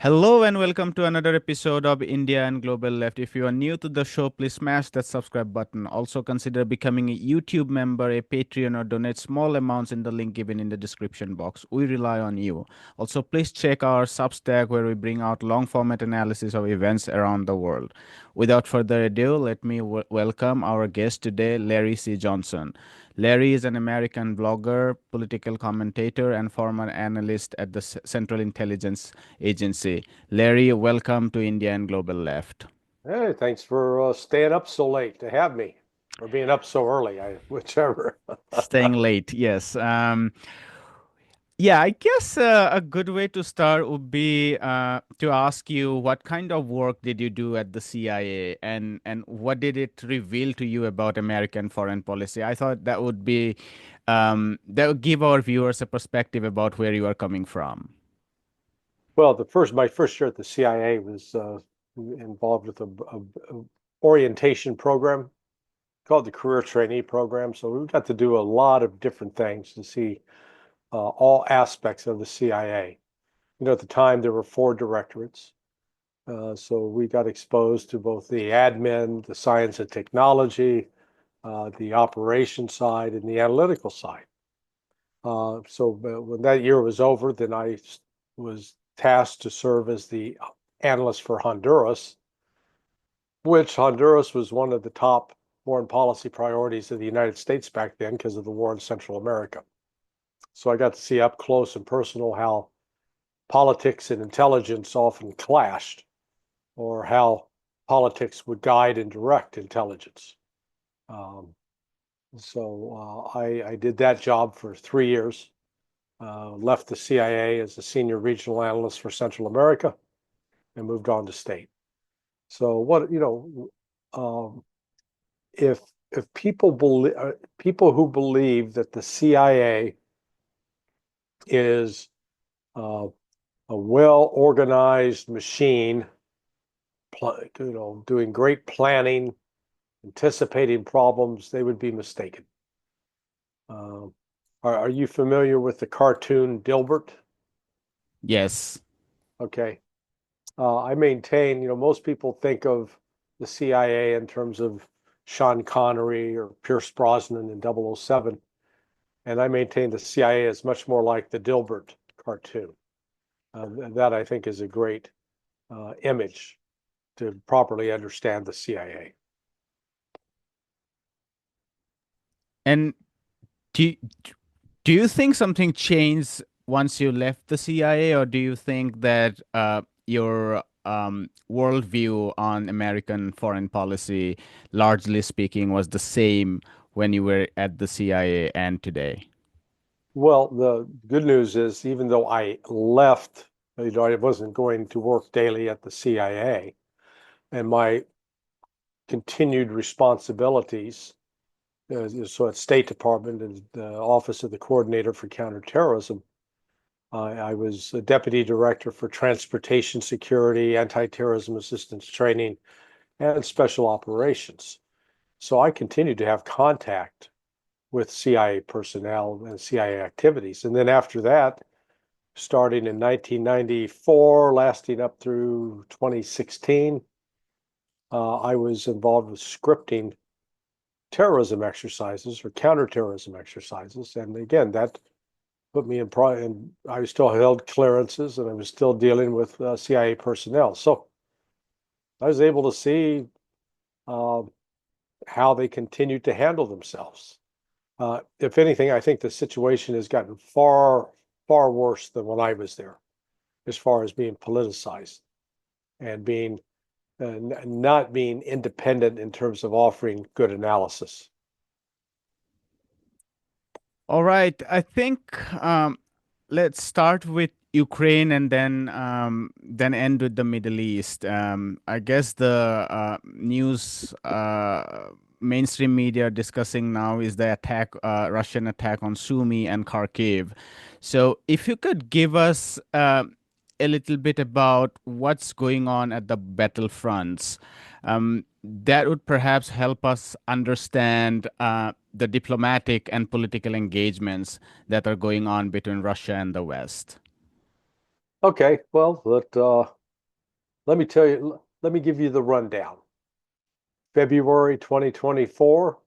Hello and welcome to another episode of India and Global Left. If you are new to the show, please smash that subscribe button. Also consider becoming a YouTube member, a Patreon, or donate small amounts in the link given in the description box. We rely on you. Also, please check our Substack where we bring out long format analysis of events around the world. Without further ado, let me welcome our guest today, Larry C. Johnson. Larry is an American blogger, political commentator, and former analyst at the Central Intelligence Agency. Larry, welcome to India and Global Left. Hey, thanks for staying up so late to have me, or being up so early, whichever. Staying late, yes. Yeah, I guess a good way to start would be to ask you what kind of work did you do at the CIA and what did it reveal to you about American foreign policy? I thought that would give our viewers a perspective about where you are coming from. Well, my first year at the CIA was involved with a orientation program called the Career Trainee Program. So we got to do a lot of different things to see all aspects of the CIA. At the time there were four directorates, so we got exposed to both the admin, the science and technology, the operation side, and the analytical side. When that year was over, then I was tasked to serve as the analyst for Honduras, which Honduras was one of the top foreign policy priorities of the United States back then because of the war in Central America. So I got to see up close and personal how politics and intelligence often clashed, or how politics would guide and direct intelligence. Um, I did that job for 3 years. Left the CIA as a senior regional analyst for Central America and moved on to state. So um, if people who believe that the CIA is a well-organized machine, doing great planning, anticipating problems, they would be mistaken. Uh, are you familiar with the cartoon Dilbert? Yes. Okay. I maintain, most people think of the CIA in terms of Sean Connery or Pierce Brosnan in 007, and I maintain the CIA is much more like the Dilbert cartoon. That I think is a great image to properly understand the CIA. And do you, do you think something changed once you left the CIA, or do you think that your worldview on American foreign policy, largely speaking, was the same when you were at the CIA and today? Well, the good news is, even though I left, I wasn't going to work daily at the CIA, and my continued responsibilities, so at State Department and the Office of the Coordinator for Counterterrorism, I was a Deputy Director for Transportation Security, Anti-Terrorism Assistance Training, and Special Operations. So I continued to have contact with CIA personnel and CIA activities. And then after that, starting in 1994, lasting up through 2016, I was involved with scripting terrorism exercises or counterterrorism exercises. And again, that put me in pride, and I still held clearances and I was still dealing with CIA personnel. So I was able to see uh, how they continued to handle themselves. If anything, I think the situation has gotten far, far worse than when I was there, as far as being politicized and being not being independent in terms of offering good analysis. All right, I think let's start with Ukraine and then end with the Middle East. I guess the news mainstream media discussing now is the Russian attack on Sumy and Kharkiv. So, if you could give us a little bit about what's going on at the battlefronts, that would perhaps help us understand the diplomatic and political engagements that are going on between Russia and the West. Okay, well, let me tell you, let me give you the rundown. February 2024,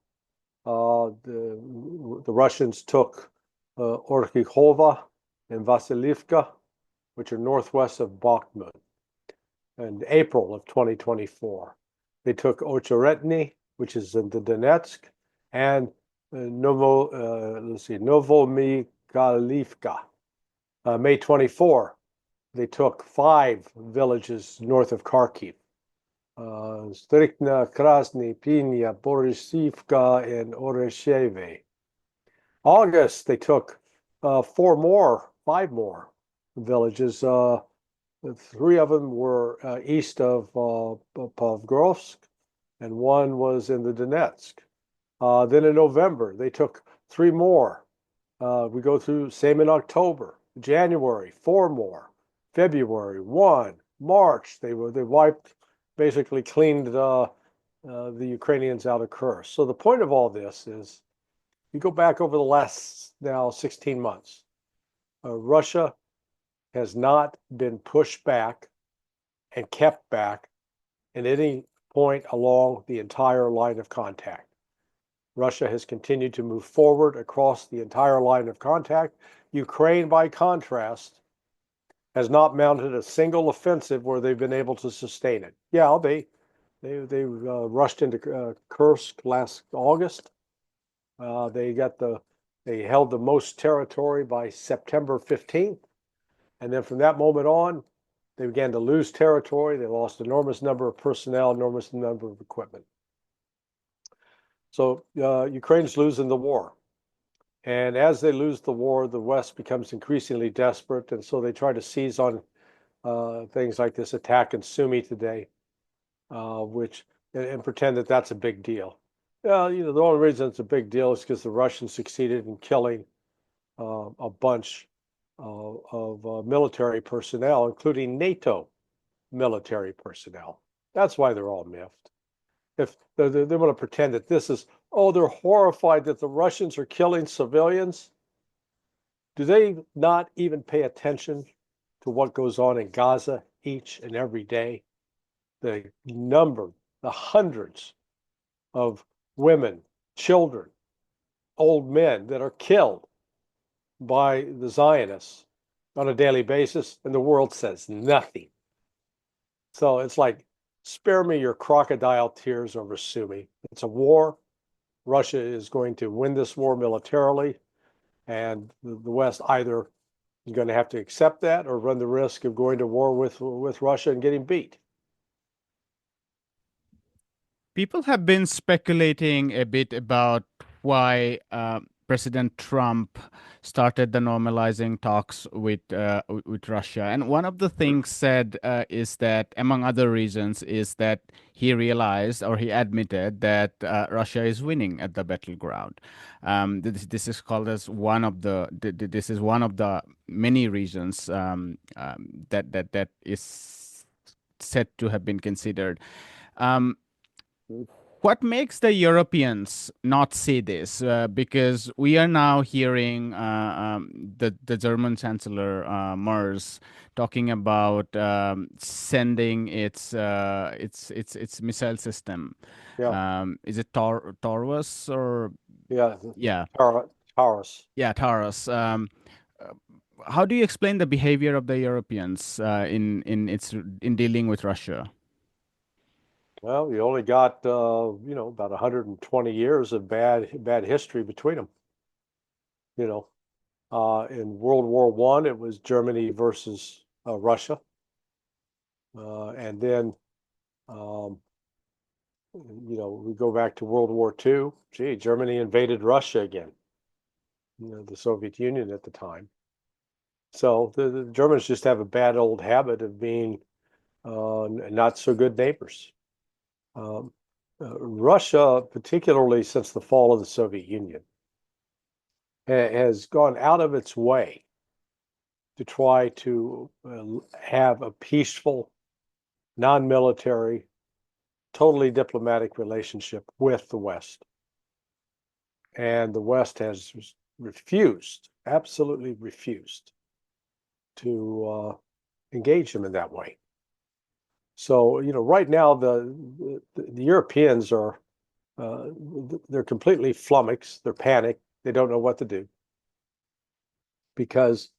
the Russians took Orkhova and Vasilivka, which are northwest of Bakhmut. In April of 2024, they took Ocheretny, which is in the Donetsk, and Novomikhailivka. May 24, they took 5 villages north of Kharkiv. Strikna, Krasny, Pinya, Borisivka, and Oresheve. August, they took 5 more villages. 3 of them were east of Pavlovsk, and 1 was in the Donetsk. Then in November, they took 3 more. We go through same in October, January, 4 more, February, 1, March. They wiped, basically cleaned the Ukrainians out of Kursk. So the point of all this is, you go back over the last now 16 months, Russia has not been pushed back and kept back at any point along the entire line of contact. Russia has continued to move forward across the entire line of contact. Ukraine, by contrast, has not mounted a single offensive where they've been able to sustain it. Yeah, they rushed into Kursk last August. They held the most territory by September 15th. And then from that moment on, they began to lose territory. They lost an enormous number of personnel, enormous number of equipment. So Ukraine's losing the war. And as they lose the war, the West becomes increasingly desperate. And so they try to seize on things like this attack in Sumy today, and pretend that that's a big deal. The only reason it's a big deal is because the Russians succeeded in killing a bunch of military personnel, including NATO military personnel. That's why they're all miffed. If they want to pretend that this is, they're horrified that the Russians are killing civilians. Do they not even pay attention to what goes on in Gaza each and every day? The hundreds of women, children, old men that are killed by the Zionists on a daily basis, and the world says nothing. So it's like, spare me your crocodile tears over Sumy. It's a war. Russia is going to win this war militarily, and the West either is going to have to accept that or run the risk of going to war with Russia and getting beat. People have been speculating a bit about why President Trump started the normalizing talks with Russia, and one of the things said is that, among other reasons, is that he realized, or he admitted, that Russia is winning at the battleground. This is called as one of the this is one of the many reasons that is said to have been considered. Um, what makes the Europeans not see this? Because we are now hearing the German Chancellor Merz talking about sending its missile system. Yeah, Is it Taurus or yeah, yeah, Taurus. yeah, Taurus? Uh, how do you explain the behavior of the Europeans in dealing with Russia? Well, you only got about 120 years of bad history between them. You know, in World War I, it was Germany versus Russia, and then um, we go back to World War II. Gee, Germany invaded Russia again. The Soviet Union at the time. So the Germans just have a bad old habit of being not so good neighbors. Um, Russia, particularly since the fall of the Soviet Union, has gone out of its way to try to have a peaceful, non-military, totally diplomatic relationship with the West. And the West has refused, absolutely refused, to engage them in that way. So, right now the Europeans are they're completely flummoxed, they're panicked, they don't know what to do because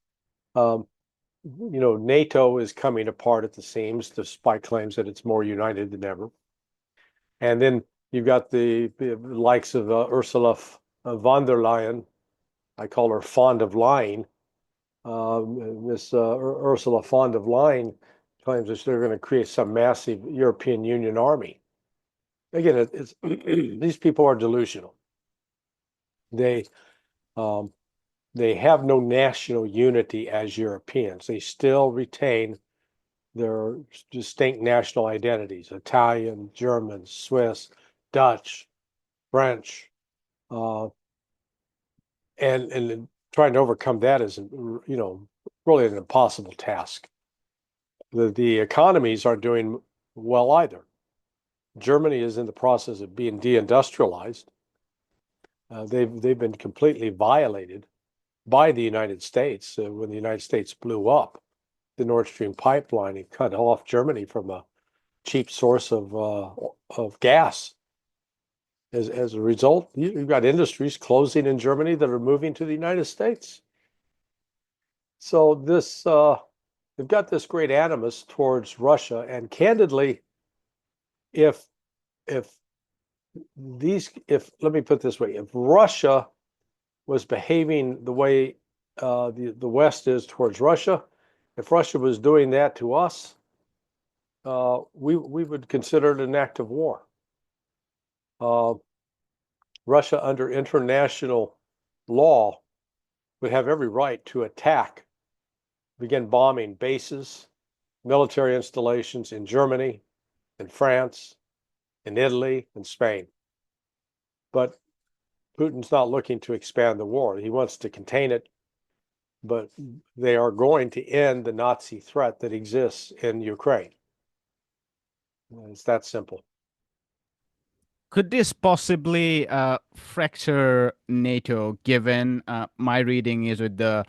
NATO is coming apart at the seams, despite claims that it's more united than ever. And then you've got the likes of Ursula von der Leyen. I call her fond of lying. Miss Ursula von der Leyen claims that they're going to create some massive European Union army. Again, it's these people are delusional. They have no national unity as Europeans. They still retain their distinct national identities: Italian, German, Swiss, Dutch, French, and trying to overcome that is, really an impossible task. The economies aren't doing well either. Germany is in the process of being deindustrialized. They've been completely violated by the United States when the United States blew up the Nord Stream pipeline and cut off Germany from a cheap source of gas. As a result, you've got industries closing in Germany that are moving to the United States. So they've got this great animus towards Russia, and candidly, if let me put it this way, if Russia was behaving the way the West is towards Russia, if Russia was doing that to us, we would consider it an act of war. Russia, under international law, would have every right to attack, begin bombing bases, military installations in Germany, in France, in Italy, and Spain. But Putin's not looking to expand the war. He wants to contain it, but they are going to end the Nazi threat that exists in Ukraine. It's that simple. Could this possibly fracture NATO, given my reading is with the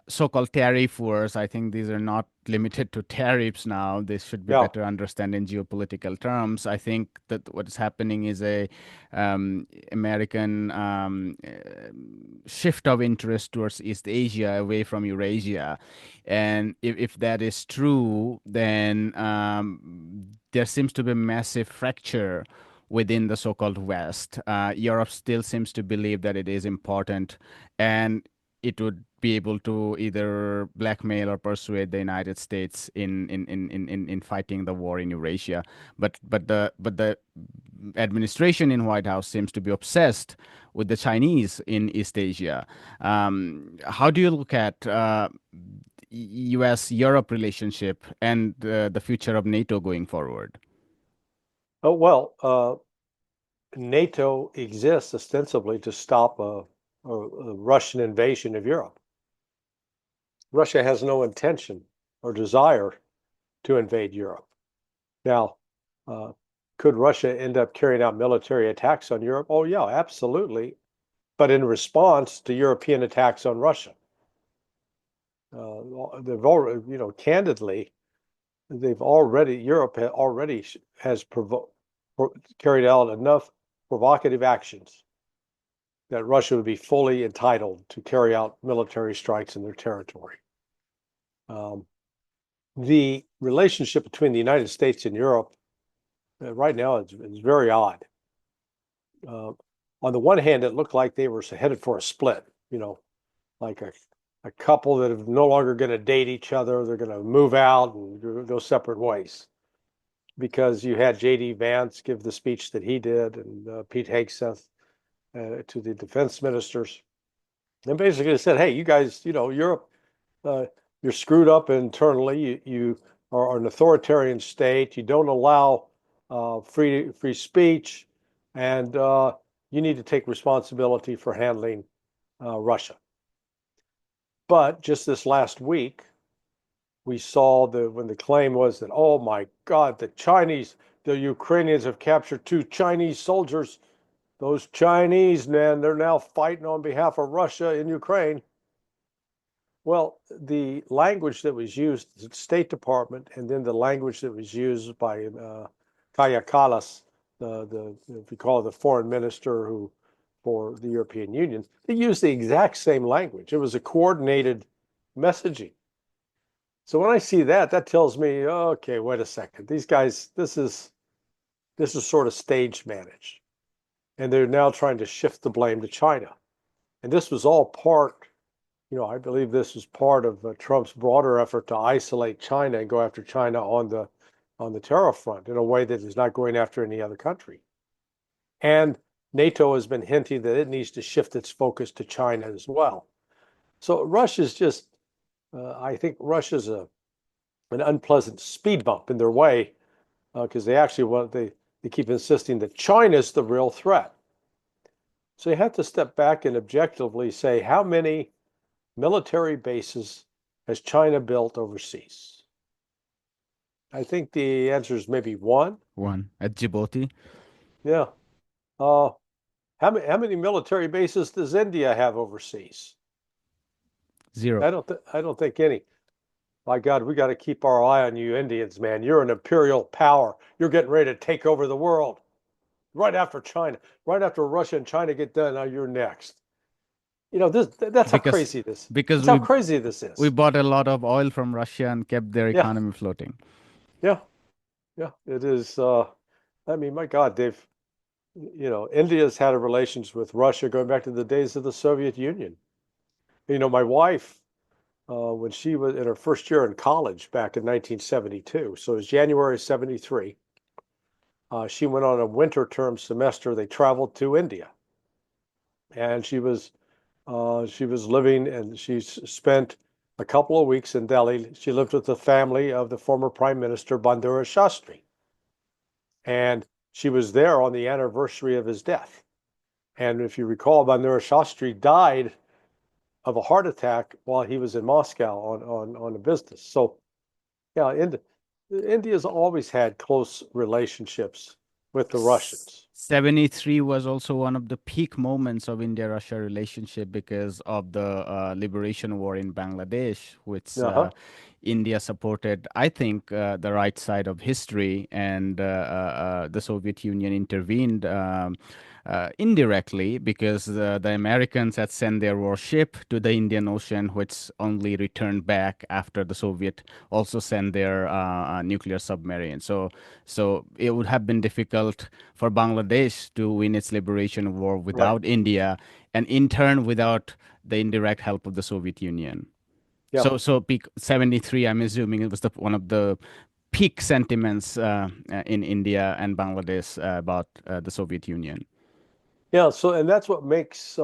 so-called tariff wars? I think these are not limited to tariffs now. This should be better understood in geopolitical terms. I think that what is happening is a American shift of interest towards East Asia, away from Eurasia. And if that is true, then there seems to be a massive fracture within the so-called West. Europe still seems to believe that it is important, and it would be able to either blackmail or persuade the United States in fighting the war in Eurasia. But the administration in White House seems to be obsessed with the Chinese in East Asia. How do you look at U.S.-Europe relationship and the future of NATO going forward? Oh, well, NATO exists ostensibly to stop a Russian invasion of Europe. Russia has no intention or desire to invade Europe. Now, could Russia end up carrying out military attacks on Europe? Oh, yeah, absolutely. But in response to European attacks on Russia. They've already, candidly, Europe has carried out enough provocative actions that Russia would be fully entitled to carry out military strikes in their territory. The relationship between the United States and Europe right now is very odd. On the one hand, it looked like they were headed for a split, like a couple that are no longer going to date each other. They're going to move out and go separate ways. Because you had J.D. Vance give the speech that he did, and Pete Hegseth to the defense ministers, and basically said, "Hey, you guys, Europe, you're screwed up internally. You are an authoritarian state. You don't allow free speech, and you need to take responsibility for handling Russia." But just this last week, we saw when the claim was that, oh my God, the Ukrainians have captured 2 Chinese soldiers. Those Chinese men, they're now fighting on behalf of Russia in Ukraine. Well, the language that was used, the State Department, and then the language that was used by Kaya Kallas, if you call it the foreign minister who for the European Union, they used the exact same language. It was a coordinated messaging. So when I see that, that tells me, okay, wait a second. These guys, this is sort of stage managed. And they're now trying to shift the blame to China. And this was all part, I believe this was part of Trump's broader effort to isolate China and go after China on the tariff front in a way that is not going after any other country. And NATO has been hinting that it needs to shift its focus to China as well. So Russia's just, I think Russia's an unpleasant speed bump in their way because they actually they keep insisting that China's the real threat. So you have to step back and objectively say, how many military bases has China built overseas? I think the answer is maybe one. One at Djibouti. Yeah. How many military bases does India have overseas? Zero. I don't think any. My God, we got to keep our eye on you Indians, man. You're an imperial power. You're getting ready to take over the world. Right after China, right after Russia and China get done, now you're next. That's how Because crazy this. because That's how crazy this we is. bought a lot of oil from Russia and kept their Yeah, economy floating. yeah, yeah. It is. I mean, my God, India's had a relations with Russia going back to the days of the Soviet Union. My wife, when she was in her first year in college back in 1972, so it was January 73, she went on a winter term semester. They traveled to India, and she was living, and she spent a couple of weeks in Delhi. She lived with the family of the former Prime Minister Bandura Shastri, and she was there on the anniversary of his death. And if you recall, Bandura Shastri died of a heart attack while he was in Moscow on a business. So, yeah, India's always had close relationships with the Russians. 73 was also one of the peak moments of India-Russia relationship because of the liberation war in Bangladesh, which Uh-huh. India supported, I think, the right side of history, and the Soviet Union intervened indirectly because the Americans had sent their warship to the Indian Ocean, which only returned back after the Soviet also sent their nuclear submarine. So it would have been difficult for Bangladesh to win its liberation war Right. without India, and in turn without the indirect help of the Soviet Union. Yeah. So peak 73, I'm assuming it was one of the peak sentiments in India and Bangladesh about the Soviet Union. Yeah. So, and that's what makes,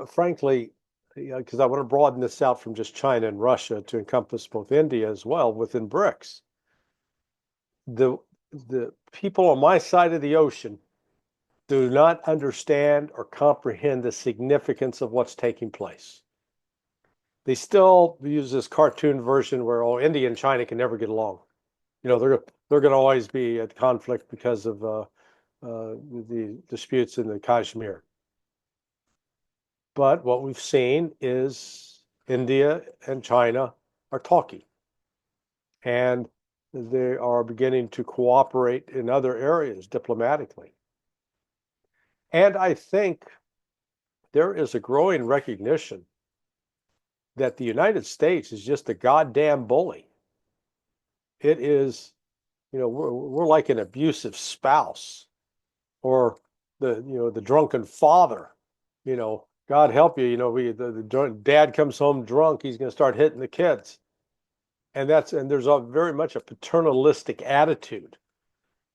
frankly, because I want to broaden this out from just China and Russia to encompass both India as well within BRICS. The people on my side of the ocean do not understand or comprehend the significance of what's taking place. They still use this cartoon version where, India and China can never get along. They're going to always be at conflict because of the disputes in the Kashmir. But what we've seen is India and China are talking, and they are beginning to cooperate in other areas diplomatically. And I think there is a growing recognition that the United States is just a goddamn bully. It is, we're like an abusive spouse or the drunken father. God help you, the dad comes home drunk, he's going to start hitting the kids. And there's very much a paternalistic attitude,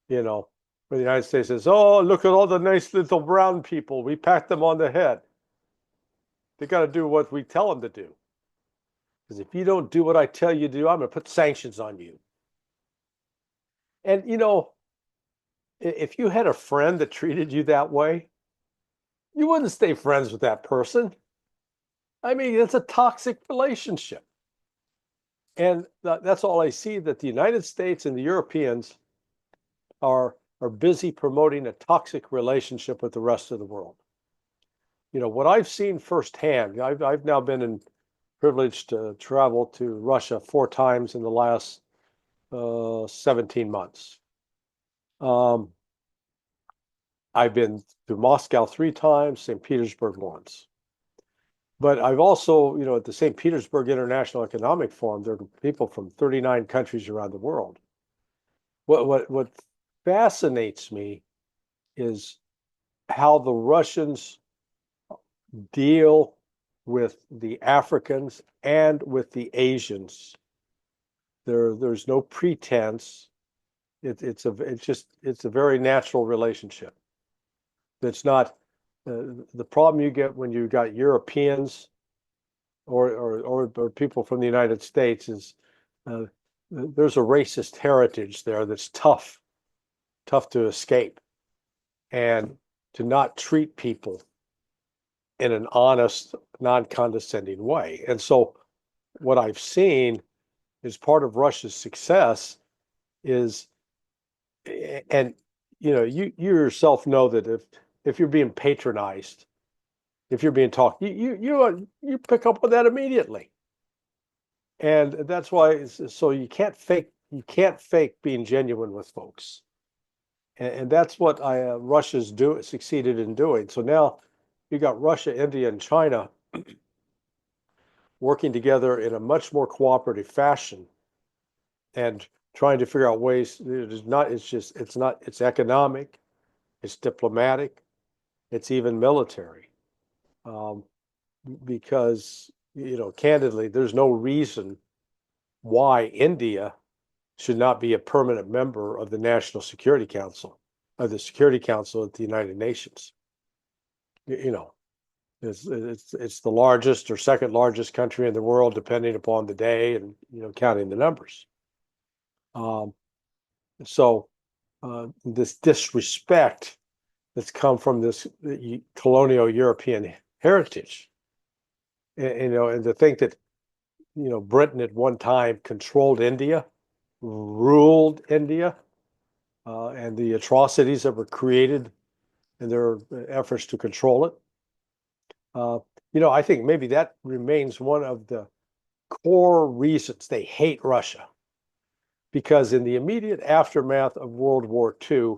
where the United States says, oh, look at all the nice little brown people. We pat them on the head. They got to do what we tell them to do. Because if you don't do what I tell you to do, I'm going to put sanctions on you. And, if you had a friend that treated you that way, you wouldn't stay friends with that person. I mean, it's a toxic relationship. And that's all I see, that the United States and the Europeans are busy promoting a toxic relationship with the rest of the world. What I've seen firsthand, I've now been in privileged to travel to Russia 4 times in the last 17 months. Um, I've been to Moscow 3 times, St. Petersburg once. But I've also, at the St. Petersburg International Economic Forum, there are people from 39 countries around the world. What fascinates me is how the Russians deal with the Africans and with the Asians. There's no pretense. It's a very natural relationship. It's not the problem you get when you got Europeans or people from the United States is uh, there's a racist heritage there that's tough to escape, and to not treat people in an honest, non-condescending way. And so what I've seen is part of Russia's success is, and you yourself know that if you're being patronized, if you're being talked, you pick up on that immediately. And that's why, so you can't fake being genuine with folks. And that's what Russia's succeeded in doing. So now you got Russia, India, and China working together in a much more cooperative fashion and trying to figure out ways. It's economic, it's diplomatic, it's even military. Um, because, candidly, there's no reason why India should not be a permanent member of the National Security Council, of the Security Council at the United Nations. You know, it's the largest or second largest country in the world, depending upon the day and counting the numbers. Um, so this disrespect that's come from this colonial European heritage, and to think that Britain at one time controlled India, ruled India, and the atrocities that were created in their efforts to control it. I think maybe that remains one of the core reasons they hate Russia, because in the immediate aftermath of World War II,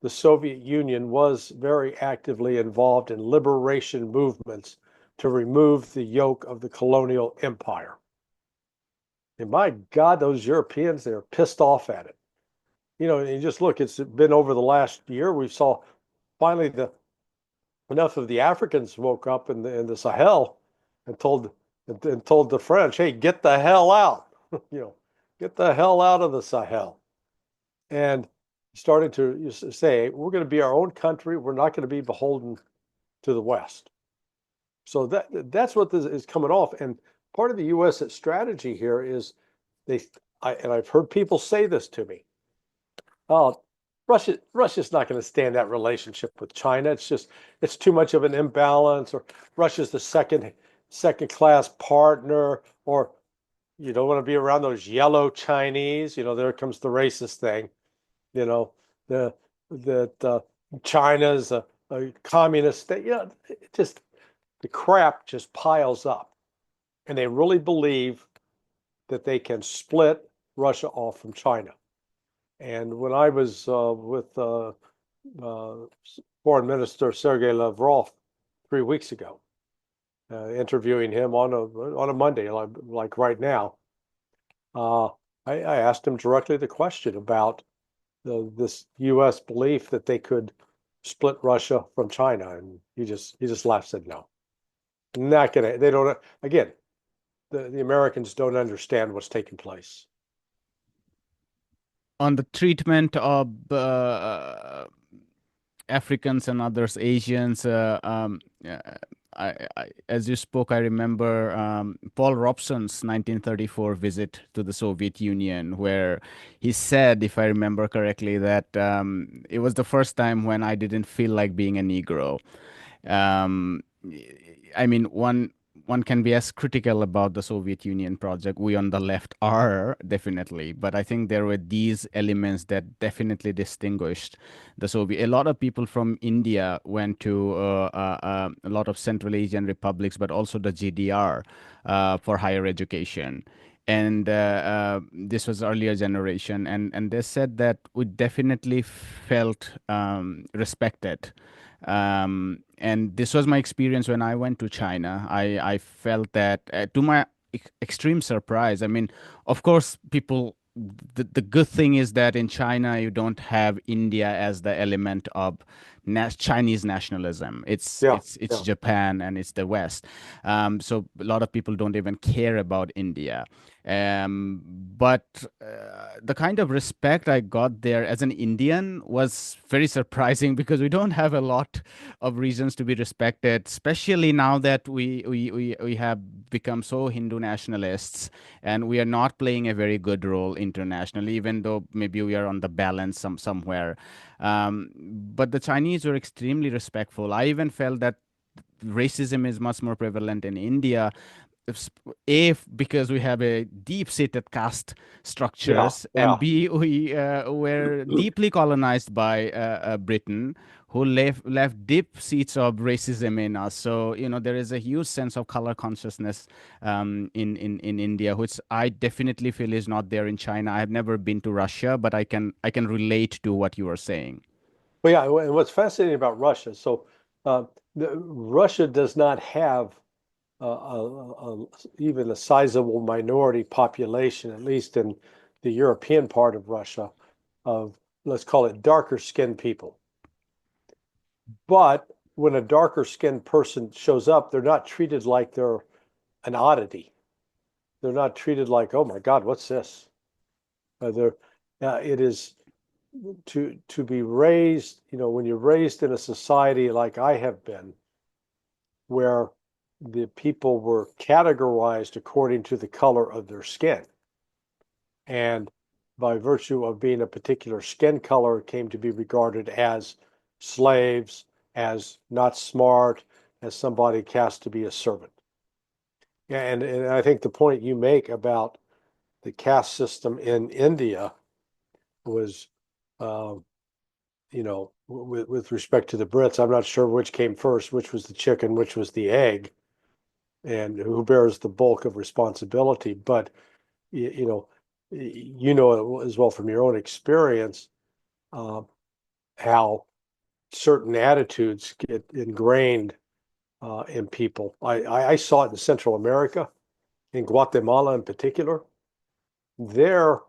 the Soviet Union was very actively involved in liberation movements to remove the yoke of the colonial empire. And my God, those Europeans, they're pissed off at it. And you just look, it's been over the last year, we saw finally enough of the Africans woke up in the Sahel and told the French, hey, get the hell out, you know, get the hell out of the Sahel. And starting to say, we're going to be our own country. We're not going to be beholden to the West. So that's what this is coming off. And part of the U.S. strategy here is and I've heard people say this to me. Oh, Russia's not going to stand that relationship with China. It's too much of an imbalance, or Russia's the second class partner, or you don't want to be around those yellow Chinese. There comes the racist thing. You know, the that China's a communist state. Just the crap just piles up, and they really believe that they can split Russia off from China. And when I was with Foreign Minister Sergei Lavrov 3 weeks ago, interviewing him on a Monday, like right now, uh, I asked him directly the question about this U.S. belief that they could split Russia from China, and he just laughed, said no, not gonna. They don't. Again, the Americans don't understand what's taking place. On the treatment of Africans and others, Asians. As you spoke, I remember Paul Robeson's 1934 visit to the Soviet Union, where he said, if I remember correctly, that it was the first time when I didn't feel like being a Negro. Um, I mean, one can be as critical about the Soviet Union project. We on the left are definitely, but I think there were these elements that definitely distinguished the Soviet. A lot of people from India went to a lot of Central Asian republics, but also the GDR for higher education. And this was earlier generation, and they said that we definitely felt respected, and this was my experience when I went to China. I felt that, to my extreme surprise. I mean, of course, people. The good thing is that in China you don't have India as the element of Chinese nationalism. It's Yeah, it's it's yeah. Japan and it's the West. So a lot of people don't even care about India. But the kind of respect I got there as an Indian was very surprising because we don't have a lot of reasons to be respected, especially now that we have become so Hindu nationalists and we are not playing a very good role internationally, even though maybe we are on the balance somewhere. But the Chinese were extremely respectful. I even felt that racism is much more prevalent in India, if because we have a deep-seated caste Yeah, structures, and yeah. B, we were deeply colonized by Britain, who left deep seats of racism in us. So there is a huge sense of color consciousness in India, which I definitely feel is not there in China. I have never been to Russia, but I can relate to what you are saying. Well, yeah, and what's fascinating about Russia, so uh, Russia does not have even a sizable minority population, at least in the European part of Russia, of let's call it darker skinned people. But when a darker skinned person shows up, they're not treated like they're an oddity. They're not treated like, oh my God, what's this? They're, it is to be raised, when you're raised in a society like I have been, where the people were categorized according to the color of their skin. And by virtue of being a particular skin color, came to be regarded as slaves, as not smart, as somebody cast to be a servant. And I think the point you make about the caste system in India was, uh, with respect to the Brits, I'm not sure which came first, which was the chicken, which was the egg, and who bears the bulk of responsibility. But you know as well from your own experience uh, how certain attitudes get ingrained in people. I saw it in Central America, in Guatemala in particular. There,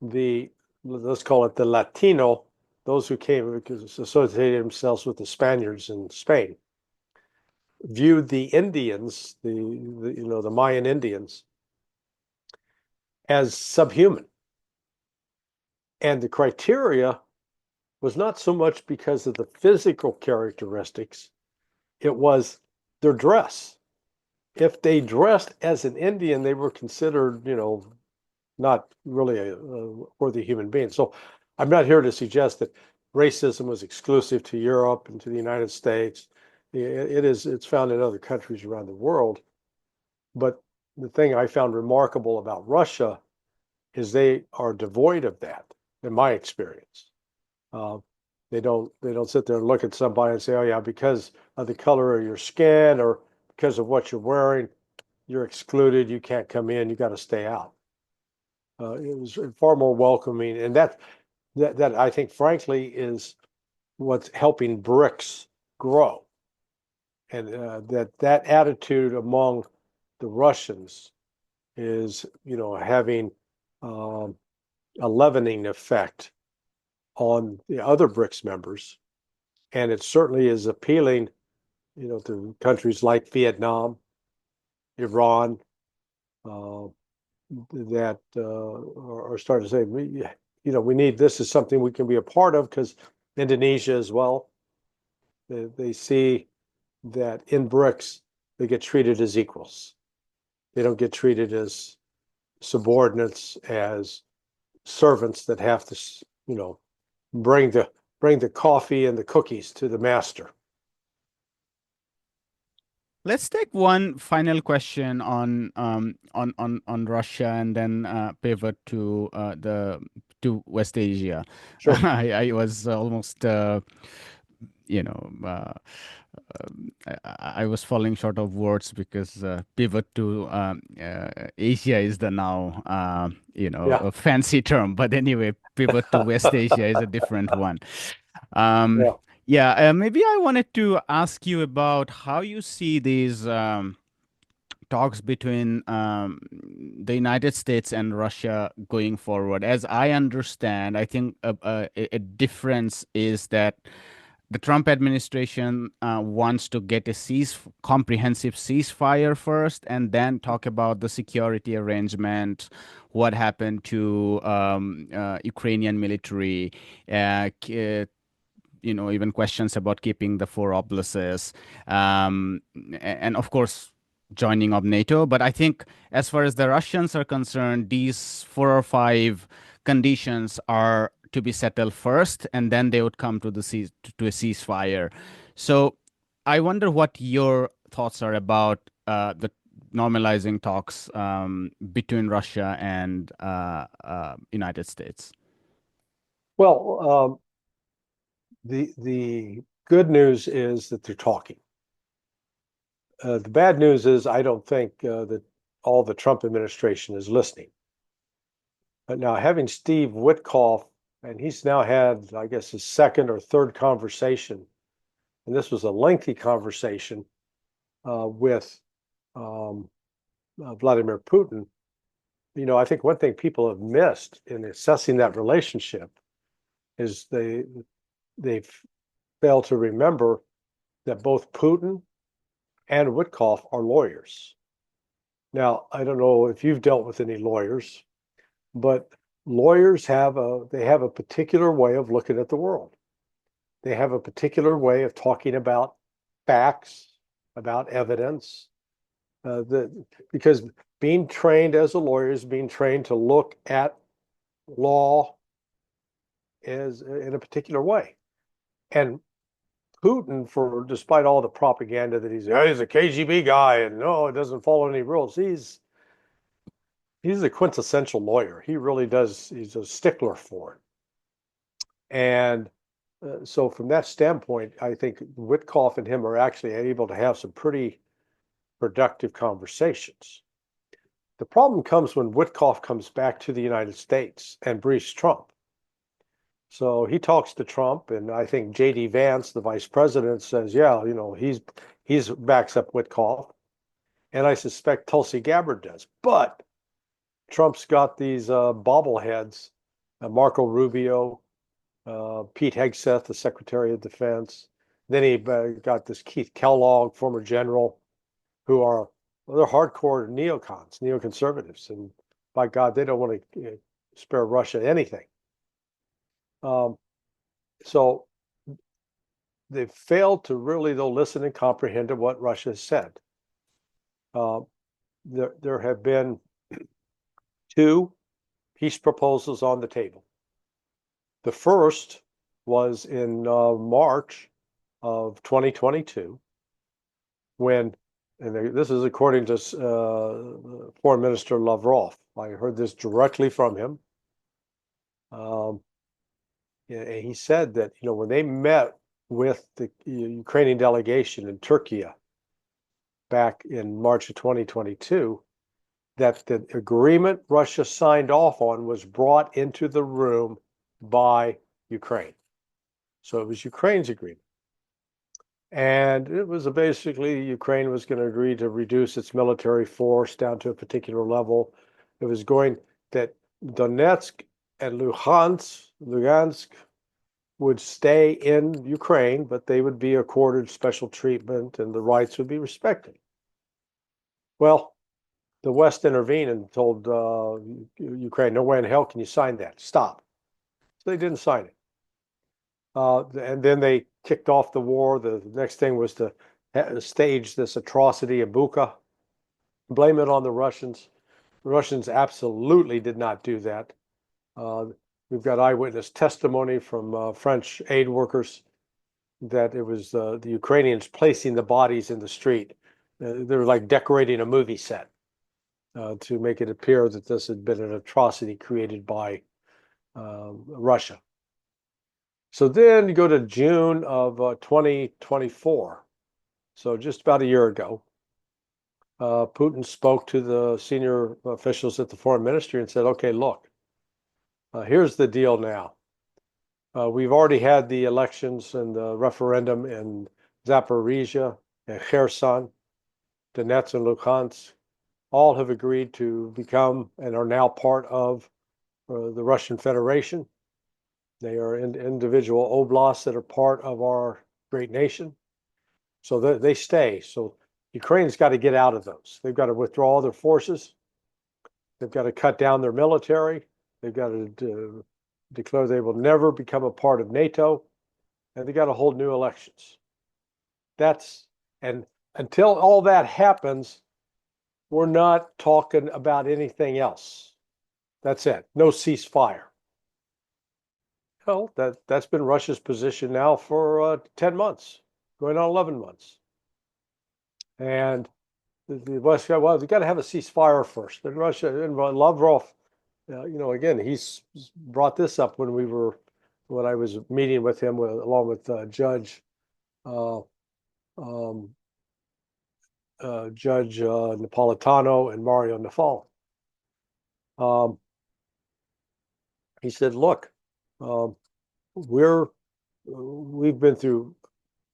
the let's call it the Latino, those who came because associated themselves with the Spaniards in Spain, viewed the Indians, the Mayan Indians, as subhuman. And the criteria was not so much because of the physical characteristics, it was their dress. If they dressed as an Indian, they were considered, not really a worthy human being. So I'm not here to suggest that racism was exclusive to Europe and to the United States. It's found in other countries around the world. But the thing I found remarkable about Russia is they are devoid of that, in my experience. Uh, they don't sit there and look at somebody and say, oh yeah, because of the color of your skin or because of what you're wearing, you're excluded. You can't come in. You got to stay out. It was far more welcoming, and that I think, frankly, is what's helping BRICS grow, and that attitude among the Russians is, having um, a leavening effect on the other BRICS members, and it certainly is appealing, to countries like Vietnam, Iran, uh, that are starting to say, we need this is something we can be a part of, because Indonesia as well, they see that in BRICS they get treated as equals. They don't get treated as subordinates, as servants that have to, bring the coffee and the cookies to the master. Let's take one final question on Russia and then pivot to the to West Asia. Sure. I was almost you know I was falling short of words because pivot to Asia is the now Yeah. a fancy term. But anyway, pivot to West Asia is a different one. Um, Yeah. yeah, maybe I wanted to ask you about how you see these talks between the United States and Russia going forward. As I understand, I think a difference is that the Trump administration wants to get a comprehensive ceasefire first, and then talk about the security arrangement, what happened to Ukrainian military, even questions about keeping the four oblasts, and of course, joining of NATO. But I think as far as the Russians are concerned, these four or five conditions are to be settled first, and then they would come to to a ceasefire. So I wonder what your thoughts are about the normalizing talks between Russia and United States. Well, the good news is that they're talking. The bad news is I don't think that all the Trump administration is listening. But now having Steve Witkoff, and he's now had, I guess, his second or third conversation, and this was a lengthy conversation with um, Vladimir Putin. I think one thing people have missed in assessing that relationship is they've failed to remember that both Putin and Witkoff are lawyers. Now, I don't know if you've dealt with any lawyers, but lawyers have a particular way of looking at the world. They have a particular way of talking about facts, about evidence. Because being trained as a lawyer is being trained to look at law as in a particular way. And Putin, for despite all the propaganda that he's a KGB guy and no, it doesn't follow any rules. He's a quintessential lawyer. He really does. He's a stickler for it. And so, from that standpoint, I think Witkoff and him are actually able to have some pretty productive conversations. The problem comes when Witkoff comes back to the United States and briefs Trump. So he talks to Trump, and I think J.D. Vance, the vice president, says, "Yeah, he's backs up Witkoff," and I suspect Tulsi Gabbard does. But Trump's got these bobbleheads, Marco Rubio, Pete Hegseth, the Secretary of Defense. Then he got this Keith Kellogg, former general, who are they're hardcore neocons, neoconservatives, and by God, they don't want to spare Russia anything. Um, so they've failed to really, though, listen and comprehend to what Russia has said. Uh, there have been two peace proposals on the table. The first was in March of 2022, when, and this is according to Foreign Minister Lavrov. I heard this directly from him. And he said that when they met with the Ukrainian delegation in Turkey back in March of 2022, that the agreement Russia signed off on was brought into the room by Ukraine. So it was Ukraine's agreement. And it was basically Ukraine was going to agree to reduce its military force down to a particular level. It was going that Donetsk and Lugansk would stay in Ukraine, but they would be accorded special treatment and the rights would be respected. Well, the West intervened and told Ukraine, no way in hell can you sign that. Stop. So they didn't sign it. And then they kicked off the war. The next thing was to stage this atrocity in Bucha, blame it on the Russians. The Russians absolutely did not do that. We've got eyewitness testimony from French aid workers that it was the Ukrainians placing the bodies in the street. they were like decorating a movie set to make it appear that this had been an atrocity created by Russia. So then you go to June of 2024, so just about a year ago. Putin spoke to the senior officials at the foreign ministry and said, okay, look, here's the deal now. We've already had the elections and the referendum in Zaporizhia and Kherson, Donetsk and Luhansk. All have agreed to become and are now part of the Russian Federation. They are individual oblasts that are part of our great nation. So they stay. So Ukraine's got to get out of those. They've got to withdraw their forces. They've got to cut down their military. They've got to declare they will never become a part of NATO. And they got to hold new elections. And until all that happens, we're not talking about anything else. That's it. No ceasefire. Well, that's been Russia's position now for 10 months, going on 11 months. And the West got, well, we got to have a ceasefire first. And Russia and Lavrov, again, he's brought this up when I was meeting with him along with Judge Napolitano and Mario Nafal. He said, look, we've been through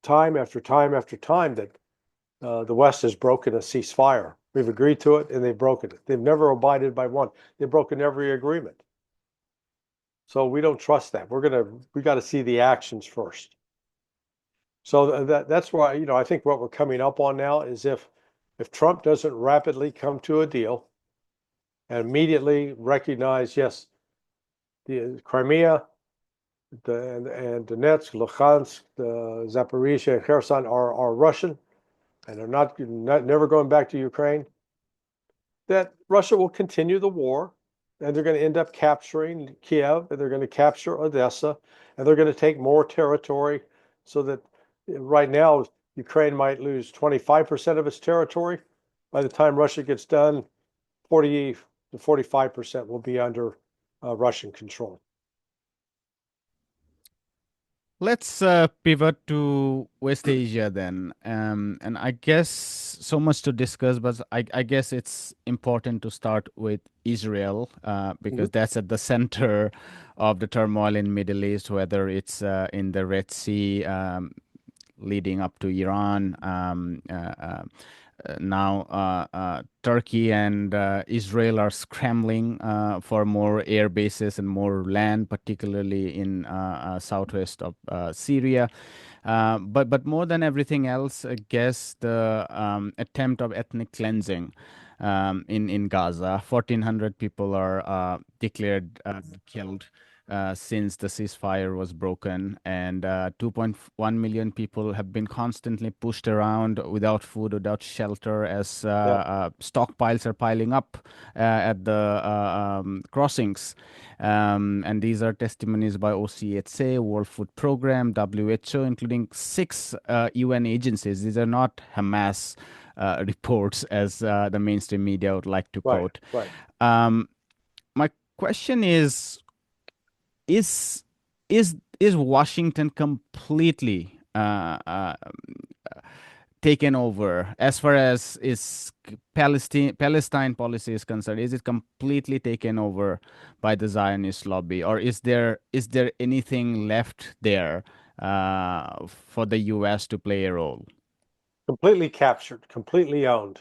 time after time after time that the West has broken a ceasefire. We've agreed to it and they've broken it. They've never abided by one. They've broken every agreement. So we don't trust that. We got to see the actions first. So that's why, I think what we're coming up on now is if Trump doesn't rapidly come to a deal and immediately recognize, yes, the Crimea and Donetsk, Luhansk, Zaporizhia, and Kherson are Russian, and they're never going back to Ukraine, that Russia will continue the war, and they're going to end up capturing Kiev, and they're going to capture Odessa, and they're going to take more territory, so that right now Ukraine might lose 25% of its territory. By the time Russia gets done, 40 to 45% will be under Russian control. Let's pivot to West Asia then. And I guess so much to discuss, but I guess it's important to start with Israel because that's at the center of the turmoil in Middle East, whether it's in the Red Sea leading up to Iran. Now Turkey and Israel are scrambling for more air bases and more land, particularly in southwest of Syria. But more than everything else, I guess the attempt of ethnic cleansing in Gaza. 1,400 people are declared killed since the ceasefire was broken, and 2.1 million people have been constantly pushed around without food, without shelter, as stockpiles are piling up at the crossings. And these are testimonies by OCHA, World Food Program, WHO, including 6 UN agencies. These are not Hamas reports, as the mainstream media would like to quote. Right. My question is Washington completely taken over as far as is Palestine policy is concerned? Is it completely taken over by the Zionist lobby, or is there anything left there for the U.S. to play a role? Completely captured, completely owned.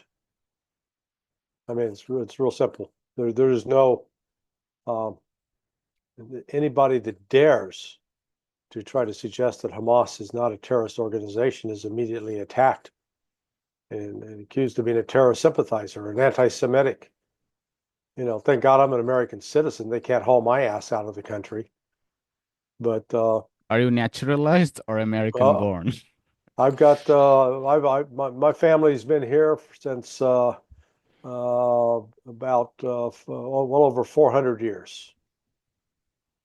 I mean, it's real simple. There is no anybody that dares to try to suggest that Hamas is not a terrorist organization is immediately attacked and accused of being a terrorist sympathizer, an anti-Semitic. Thank God I'm an American citizen. They can't haul my ass out of the country. But are you naturalized or American born? I've got my family's been here since about well over 400 years.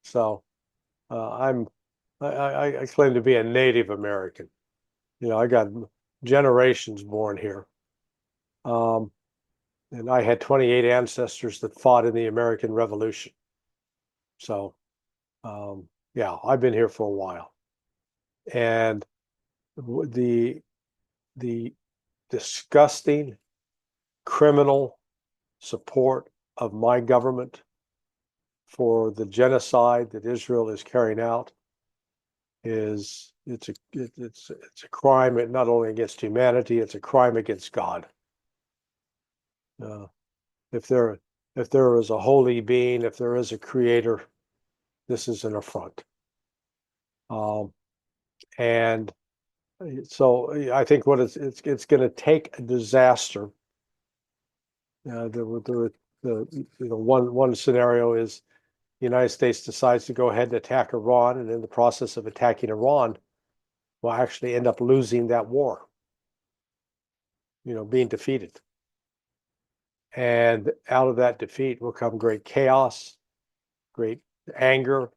So I claim to be a Native American. I got generations born here. And I had 28 ancestors that fought in the American Revolution. So, yeah, I've been here for a while. And the the disgusting criminal support of my government for the genocide that Israel is carrying out is it's a crime not only against humanity, it's a crime against God. Uh, if there is a holy being, if there is a creator, this is an affront. And so I think what it's going to take a disaster. One scenario is the United States decides to go ahead and attack Iran, and in the process of attacking Iran, will actually end up losing that war, being defeated. And out of that defeat will come great chaos, great anger,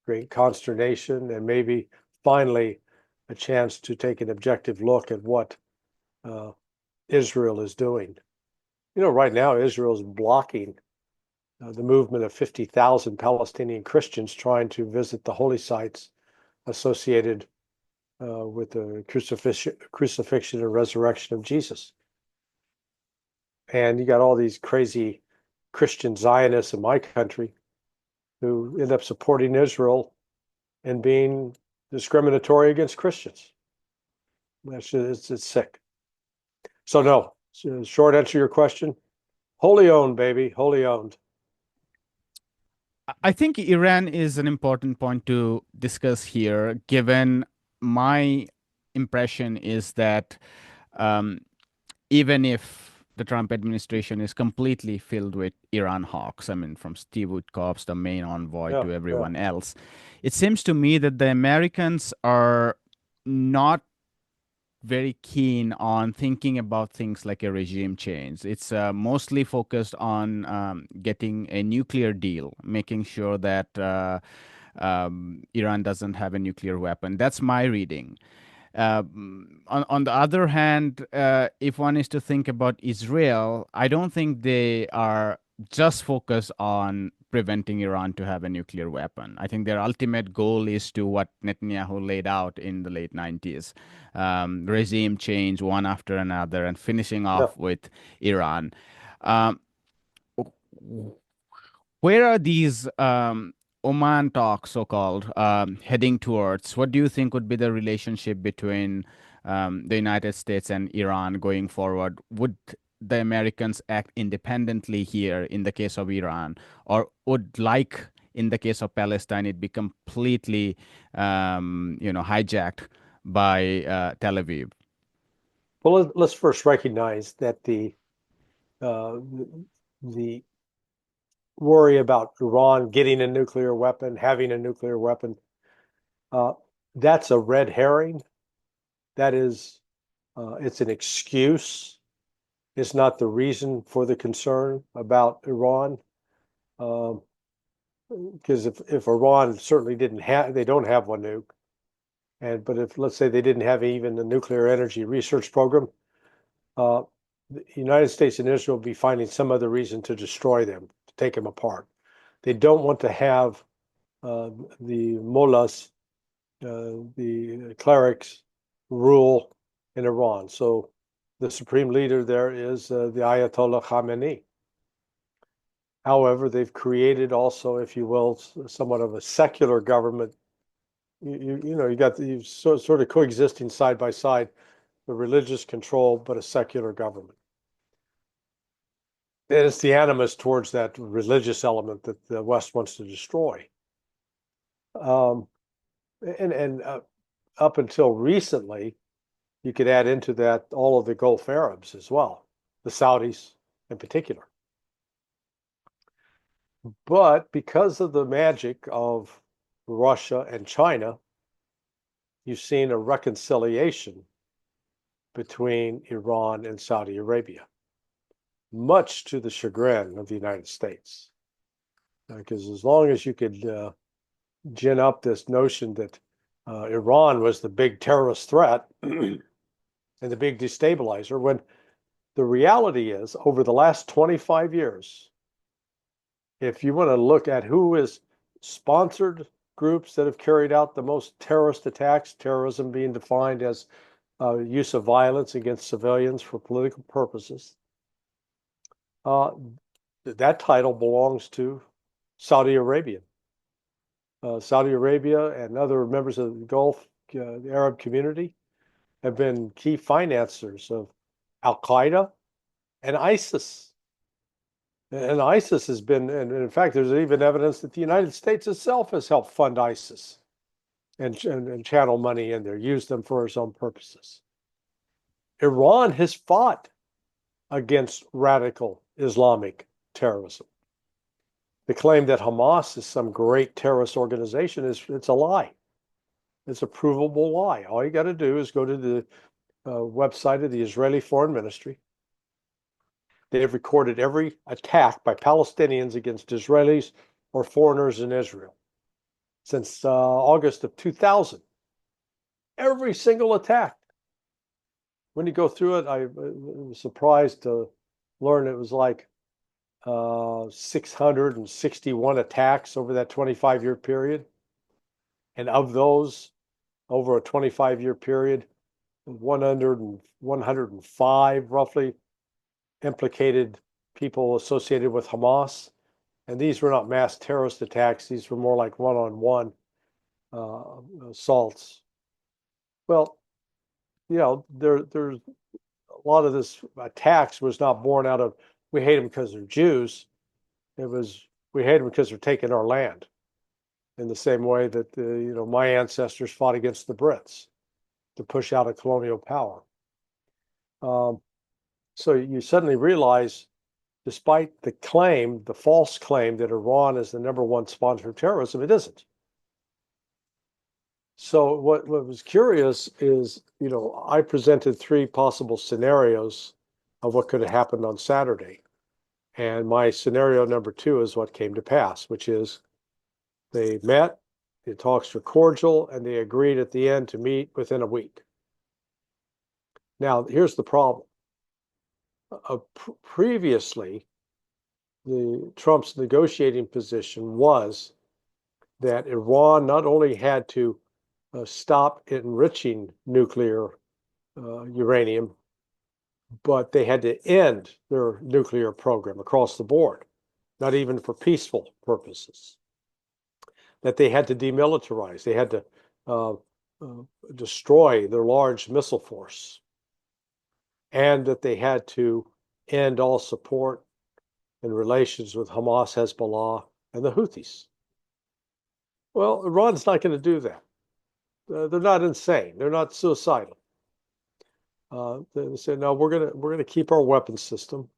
great consternation, and maybe finally a chance to take an objective look at what Israel is doing. Right now, Israel is blocking the movement of 50,000 Palestinian Christians trying to visit the holy sites associated with the crucifixion and resurrection of Jesus. And you got all these crazy Christian Zionists in my country who end up supporting Israel and being discriminatory against Christians. It's sick. So no, short answer to your question, wholly owned, baby, wholly owned. I think Iran is an important point to discuss here, given my impression is that um, even if the Trump administration is completely filled with Iran hawks, I mean, from Steve Witkoff's, the main envoy, Yeah, to yeah. everyone else, it seems to me that the Americans are not very keen on thinking about things like a regime change. It's mostly focused on getting a nuclear deal, making sure that Iran doesn't have a nuclear weapon. That's my reading. On the other hand, if one is to think about Israel, I don't think they are just focused on preventing Iran to have a nuclear weapon. I think their ultimate goal is to what Netanyahu laid out in the late 90s, regime change one after another and finishing Yeah. off with Iran. Um, where are these Oman talks, so-called, heading towards? What do you think would be the relationship between the United States and Iran going forward? Would the Americans act independently here in the case of Iran, or would, like in the case of Palestine, it be completely, hijacked by Tel Aviv? Well, let's first recognize that uh, the worry about Iran getting a nuclear weapon, having a nuclear weapon, uh, that's a red herring. That is, it's an excuse. It's not the reason for the concern about Iran. Um, because if Iran certainly they don't have one nuke, but if let's say they didn't have even a nuclear energy research program, uh, the United States and Israel would be finding some other reason to destroy them, to take them apart. They don't want to have the mullahs, the clerics, rule in Iran. So the supreme leader there is the Ayatollah Khamenei. However, they've created also, if you will, somewhat of a secular government. You got these sort of coexisting side by side, the religious control, but a secular government. And it's the animus towards that religious element that the West wants to destroy. Um, and up until recently, you could add into that all of the Gulf Arabs as well, the Saudis in particular. But because of the magic of Russia and China, you've seen a reconciliation between Iran and Saudi Arabia, much to the chagrin of the United States. Because as long as you could gin up this notion that Iran was the big terrorist threat and the big destabilizer, when The reality is, over the last 25 years, if you want to look at who is sponsored groups that have carried out the most terrorist attacks, terrorism being defined as use of violence against civilians for political purposes, that title belongs to Saudi Arabia. Saudi Arabia and other members of the Gulf, the Arab community, have been key financiers of Al-Qaeda and ISIS. And ISIS has been, and in fact, there's even evidence that the United States itself has helped fund ISIS and channel money in there, use them for its own purposes. Iran has fought against radical Islamic terrorism. The claim that Hamas is some great terrorist organization it's a lie. It's a provable lie. All you got to do is go to the website of the Israeli Foreign Ministry. They have recorded every attack by Palestinians against Israelis or foreigners in Israel since August of 2000. Every single attack. When you go through it, I was surprised to learn it was like 661 attacks over that 25-year period. And of those, over a 25-year period, 105 roughly implicated people associated with Hamas. And these were not mass terrorist attacks. These were more like one-on-one assaults. Well, there's a lot of this attacks was not born out of we hate them because they're Jews. It was we hate them because they're taking our land. In the same way that my ancestors fought against the Brits to push out a colonial power. So you suddenly realize, despite the claim, the false claim that Iran is the #1 sponsor of terrorism, it isn't. So what was curious is, I presented 3 possible scenarios of what could have happened on Saturday. And my scenario number 2 is what came to pass, which is they met, the talks were cordial, and they agreed at the end to meet within a week. Now, here's the problem. Previously, Trump's negotiating position was that Iran not only had to stop enriching nuclear uranium, but they had to end their nuclear program across the board, not even for peaceful purposes. That they had to demilitarize, they had to destroy their large missile force, and that they had to end all support and relations with Hamas, Hezbollah, and the Houthis. Well, Iran's not going to do that. They're not insane. They're not suicidal. They said, no, we're going to keep our weapons system,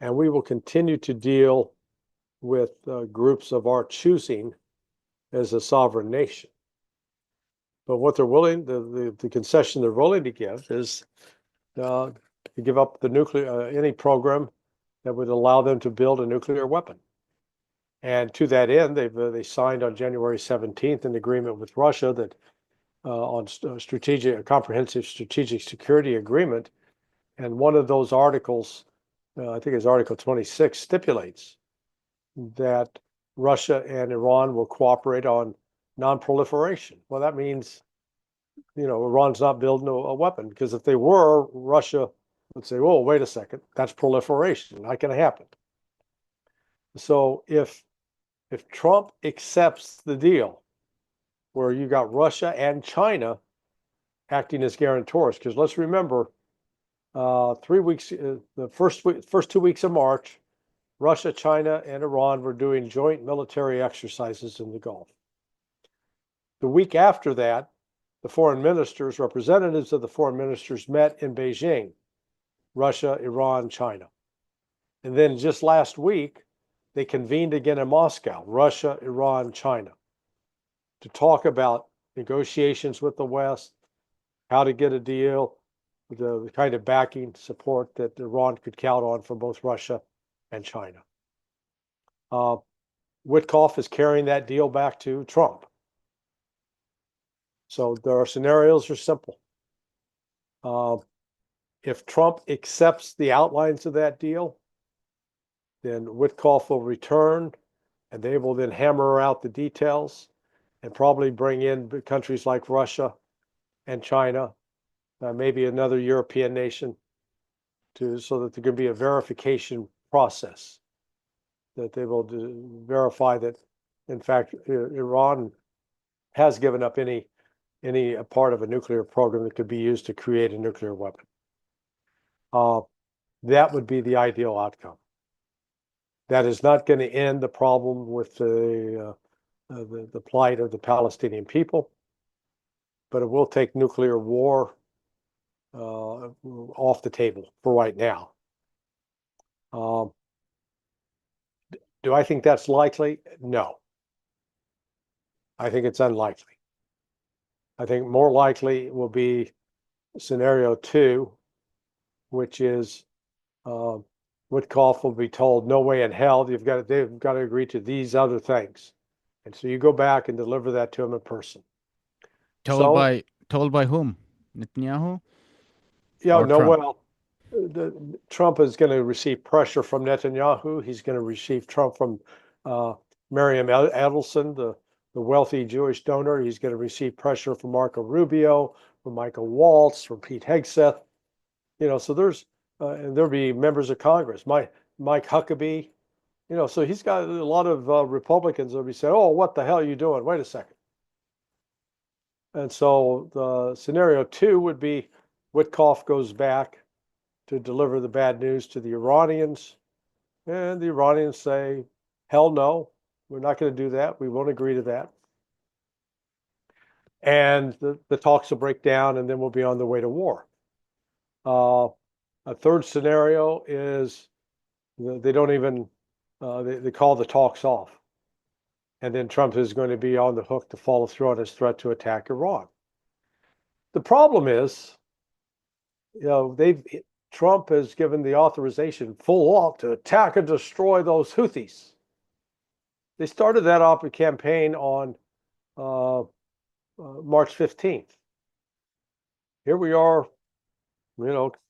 and we will continue to deal with groups of our choosing as a sovereign nation. But what they're willing, the concession they're willing to give is to give up the nuclear any program that would allow them to build a nuclear weapon. And to that end, they signed on January 17th an agreement with Russia that on a comprehensive strategic security agreement. And one of those articles, I think it's Article 26, stipulates that Russia and Iran will cooperate on non-proliferation. Well, that means, Iran's not building a weapon, because if they were, Russia would say, "Oh, wait a second, that's proliferation. Not going to happen." So if Trump accepts the deal, where you got Russia and China acting as guarantors, because let's remember, 3 weeks, the first 2 weeks of March, Russia, China, and Iran were doing joint military exercises in the Gulf. The week after that, the foreign ministers, representatives of the foreign ministers, met in Beijing, Russia, Iran, China. And then just last week, they convened again in Moscow, Russia, Iran, China, to talk about negotiations with the West, how to get a deal, the kind of backing support that Iran could count on from both Russia and China. Witkoff is carrying that deal back to Trump. So their scenarios are simple. if Trump accepts the outlines of that deal, then Witkoff will return and they will then hammer out the details and probably bring in countries like Russia and China, maybe another European nation, so that there can be a verification process that they will verify that, in fact, Iran has given up any part of a nuclear program that could be used to create a nuclear weapon. That would be the ideal outcome. That is not going to end the problem with the plight of the Palestinian people, but it will take nuclear war off the table for right now. Do I think that's likely? No. I think it's unlikely. I think more likely will be scenario 2, which is Witkoff will be told, no way in hell, they've got to agree to these other things. And so you go back and deliver that to him in person. Told So, by whom? Netanyahu or no, Trump? well, Trump is going to receive pressure from Netanyahu. He's going to receive Trump from Miriam Edelson, the wealthy Jewish donor. He's going to receive pressure from Marco Rubio, from Michael Waltz, from Pete Hegseth. So and there'll be members of Congress, Mike Huckabee. So he's got a lot of Republicans that'll be saying, "Oh, what the hell are you doing? Wait a second." And so the scenario 2 would be Witkoff goes back to deliver the bad news to the Iranians, and the Iranians say, "Hell no, we're not going to do that. We won't agree to that." And the talks will break down, and then we'll be on the way to war. A third scenario is they don't even they call the talks off, and then Trump is going to be on the hook to follow through on his threat to attack Iran. The problem is, Trump has given the authorization full out to attack and destroy those Houthis. They started that campaign on March 15th. Here we are,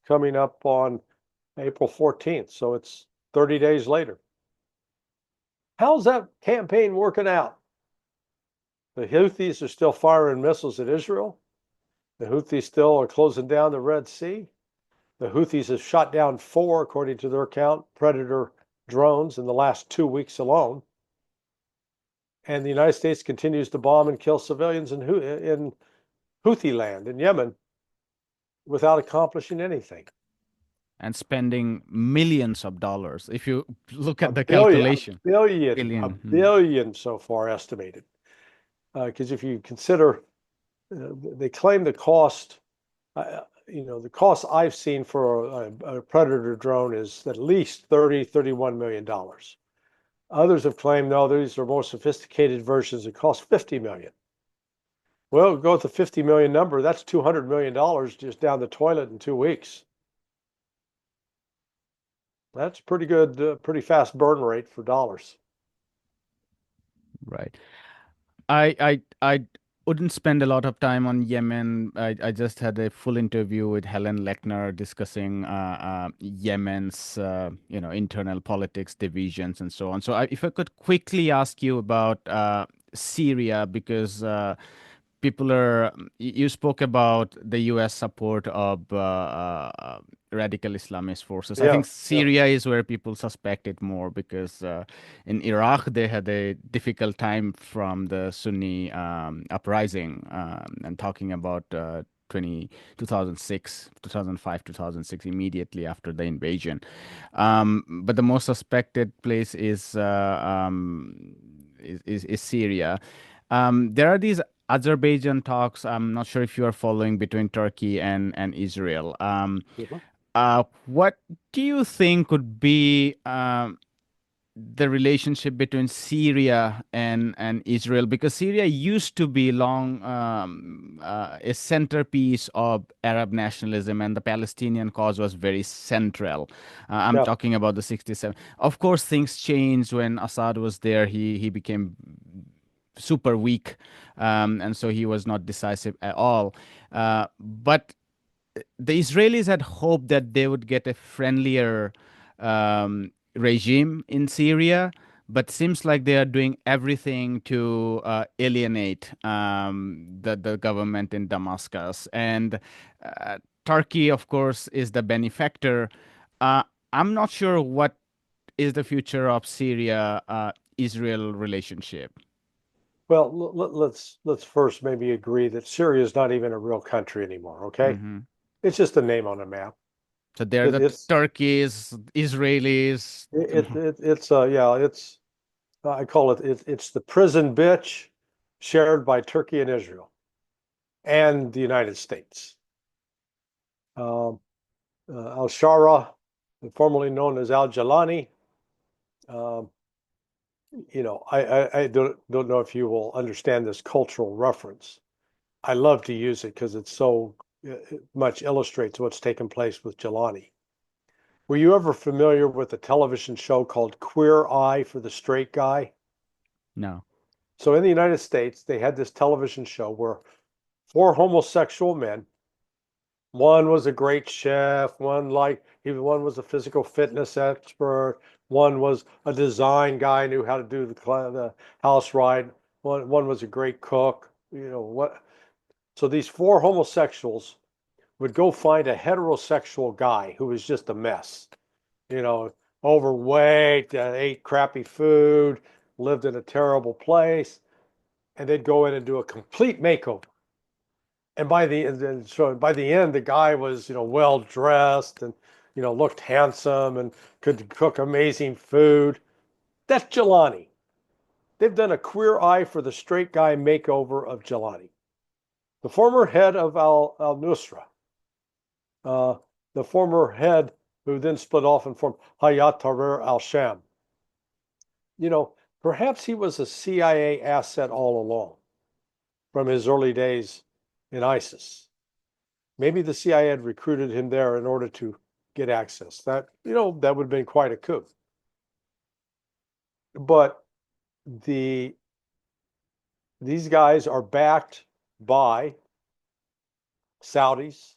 coming up on April 14th, so it's 30 days later. How's that campaign working out? The Houthis are still firing missiles at Israel. The Houthis still are closing down the Red Sea. The Houthis have shot down 4, according to their count, Predator drones in the last 2 weeks alone. And the United States continues to bomb and kill civilians in Houthi land in Yemen without accomplishing anything. And spending millions of dollars. If you look A at the billion, calculation, a billion so far estimated. Because if you consider, they claim the cost, the cost I've seen for a Predator drone is at least $31 million. Others have claimed, no, these are more sophisticated versions that cost $50 million. Well, go with the $50 million number. That's $200 million just down the toilet in 2 weeks. That's pretty good, pretty fast burn rate for dollars. right? I wouldn't spend a lot of time on Yemen. I just had a full interview with Helen Lechner discussing Yemen's internal politics, divisions, and so on. So if I could quickly ask you about Syria, because people are you spoke about the US support of radical Islamist forces. I Yeah, think Syria is where people suspect it more, because in Iraq they had a difficult time from the Sunni uprising, and talking about 2006, 2005, 2006, immediately after the invasion. But the most suspected place is Syria. There are these Azerbaijan talks. I'm not sure if you are following, between Turkey and Israel. mhm. What do you think could be the relationship between Syria and Israel? Because Syria used to be long a centerpiece of Arab nationalism, and the Palestinian cause was very central. I'm Yeah, talking about the 67. Of course, things changed when Assad was there. He became super weak, and so he was not decisive at all. But the Israelis had hoped that they would get a friendlier regime in Syria, but seems like they are doing everything to alienate the government in Damascus. And Turkey, of course, is the benefactor. Uh, I'm not sure what is the future of Syria Israel relationship. Well, let's first maybe agree that Syria is not even a real country anymore, okay? Hmm. It's just a name on a map. So they're It, the it's Turkeys, Israelis. it's yeah, it's I call it's the prison bitch shared by Turkey and Israel and the United States. Um, al-Shara, formerly known as al-Jalani. Um, I don't know if you will understand this cultural reference. I love to use it because it's so much illustrates what's taken place with Jelani. Were you ever familiar with a television show called Queer Eye for the Straight Guy? No. So in the United States, they had this television show where four homosexual men, one was a great chef, one was a physical fitness expert, one was a design guy, knew how to do the house right, one was a great cook, what. So these four homosexuals would go find a heterosexual guy who was just a mess, you know, overweight, ate crappy food, lived in a terrible place, and they'd go in and do a complete makeover. And by the end, the guy was, well dressed and, looked handsome and could cook amazing food. That's Jelani. They've done a queer eye for the straight guy makeover of Jelani, the former head of al-Nusra, uh, the former head who then split off and formed Hayat Tahrir al-Sham. You know, perhaps he was a CIA asset all along from his early days in ISIS. Maybe the CIA had recruited him there in order to get access. That would have been quite a coup. But these guys are backed by Saudis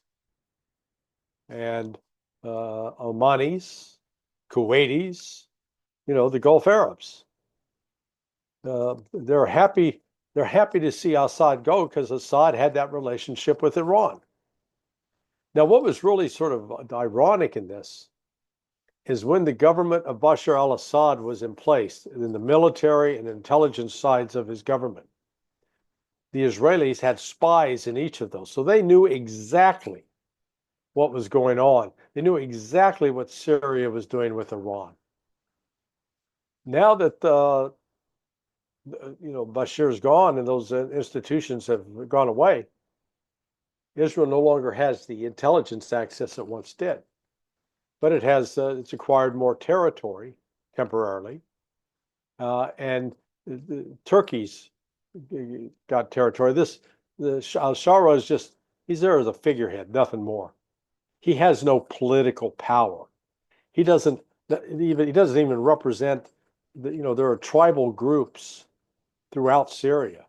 and Omanis, Kuwaitis, the Gulf Arabs. They're happy. They're happy to see Assad go because Assad had that relationship with Iran. Now, what was really sort of ironic in this is when the government of Bashar al-Assad was in place, in the military and intelligence sides of his government, the Israelis had spies in each of those. So they knew exactly what was going on. They knew exactly what Syria was doing with Iran. Now that Bashir's gone and those institutions have gone away, Israel no longer has the intelligence access it once did, but it's acquired more territory temporarily, and Turkey's got territory. The al-Shara is he's there as a figurehead, nothing more. He has no political power. He doesn't even represent there are tribal groups throughout Syria.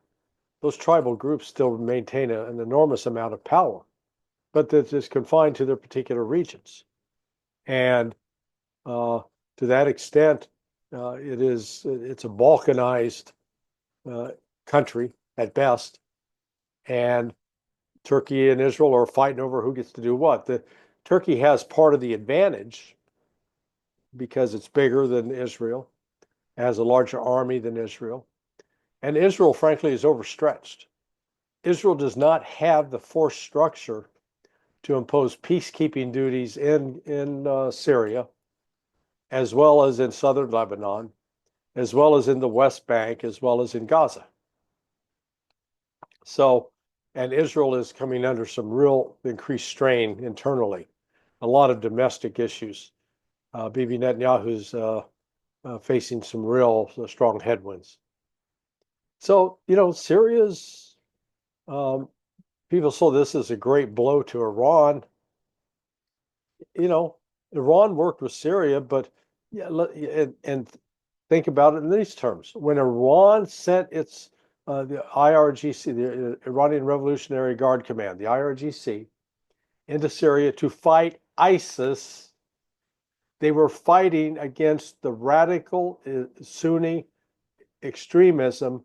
Those tribal groups still maintain an enormous amount of power, but that is confined to their particular regions. And to that extent, it's a balkanized country at best, and Turkey and Israel are fighting over who gets to do what. Turkey has part of the advantage because it's bigger than Israel, has a larger army than Israel, and Israel, frankly, is overstretched. Israel does not have the force structure to impose peacekeeping duties in Syria, as well as in southern Lebanon, as well as in the West Bank, as well as in Gaza. So, and Israel is coming under some real increased strain internally, a lot of domestic issues. Bibi Netanyahu's facing some real strong headwinds. So, Syria's um, people saw this as a great blow to Iran. Iran worked with Syria, but yeah, and think about it in these terms. When Iran sent its the IRGC, the Iranian Revolutionary Guard Command, the IRGC, into Syria to fight ISIS. They were fighting against the radical Sunni extremism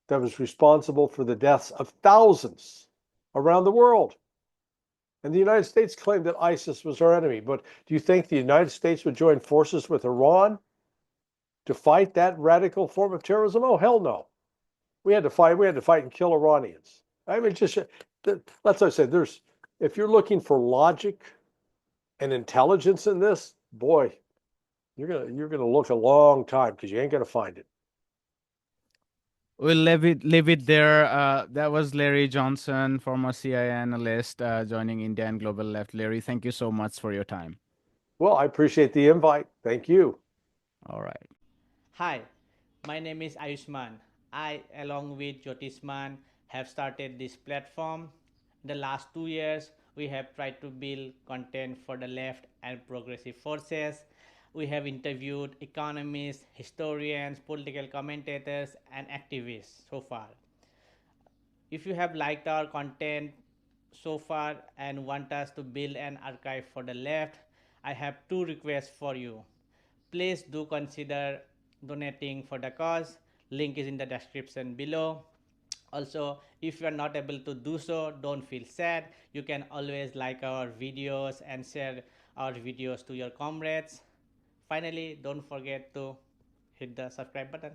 that was responsible for the deaths of thousands around the world. And the United States claimed that ISIS was our enemy. But do you think the United States would join forces with Iran to fight that radical form of terrorism? Oh, hell no. We had to fight. We had to fight and kill Iranians. I mean, just that's what I said. If you're looking for logic and intelligence in this, boy, you're gonna look a long time because you ain't gonna find it. We'll leave it there. That was Larry Johnson, former CIA analyst, joining India and Global Left. Larry, thank you so much for your time. Well, I appreciate the invite. Thank you. All right. Hi, my name is Ayushman. I, along with Jyotisman, have started this platform. In the last 2 years, we have tried to build content for the left and progressive forces. We have interviewed economists, historians, political commentators, and activists so far. If you have liked our content so far and want us to build an archive for the left, I have two requests for you. Please do consider donating for the cause. Link is in the description below. Also, if you are not able to do so, don't feel sad. You can always like our videos and share our videos to your comrades. Finally, don't forget to hit the subscribe button.